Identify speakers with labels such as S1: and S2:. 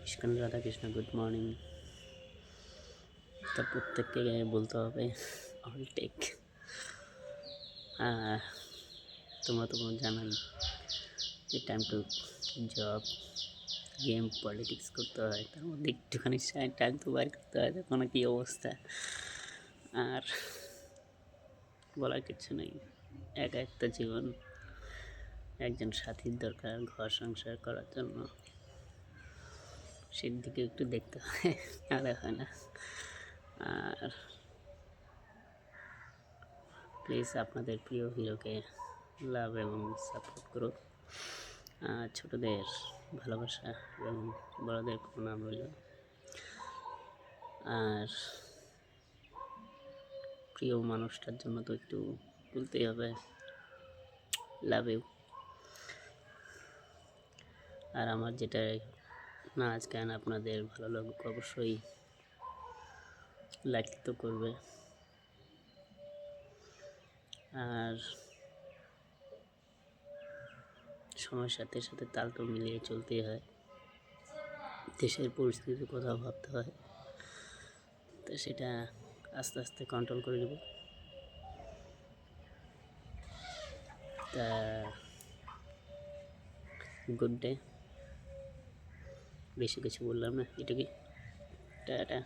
S1: ISKCON Radhakrishna good morning. তা প্রত্যেককে বলতে হবে অল টেক। তোমরা তো জানাই যে time to job, game, politics করতে হয়, তার মধ্যে একটুখানি টাইম তো বার করতে হয়। দেখো না কী অবস্থা। আর বলার কিছু নেই, একা একটা জীবন, একজন সাথীর দরকার ঘর সংসার করার জন্য। সেদিকে একটু দেখতে হয়, নাহলে হয় না। আর প্লিজ আপনাদের প্রিয় হিরোকে লাভ এবং সাপোর্ট করো। ছোটদের ভালোবাসা এবং বড়দের প্রণাম রইল। আর প্রিয় মানুষটার জন্য তো একটু বলতেই হবে লাভ ইউ। আর আমার যেটা নাচ গান আপনাদের ভালো লাগুক, অবশ্যই লাইক তো করবে। আর সময়ের সাথে সাথে তাল তো মিলিয়ে চলতেই হয়, দেশের পরিস্থিতির কথা ভাবতে হয়, তো সেটা আস্তে আস্তে কন্ট্রোল করে নেব। তা গুড ডে, বেশি কিছু বললাম না, এটুকুই, টাটা।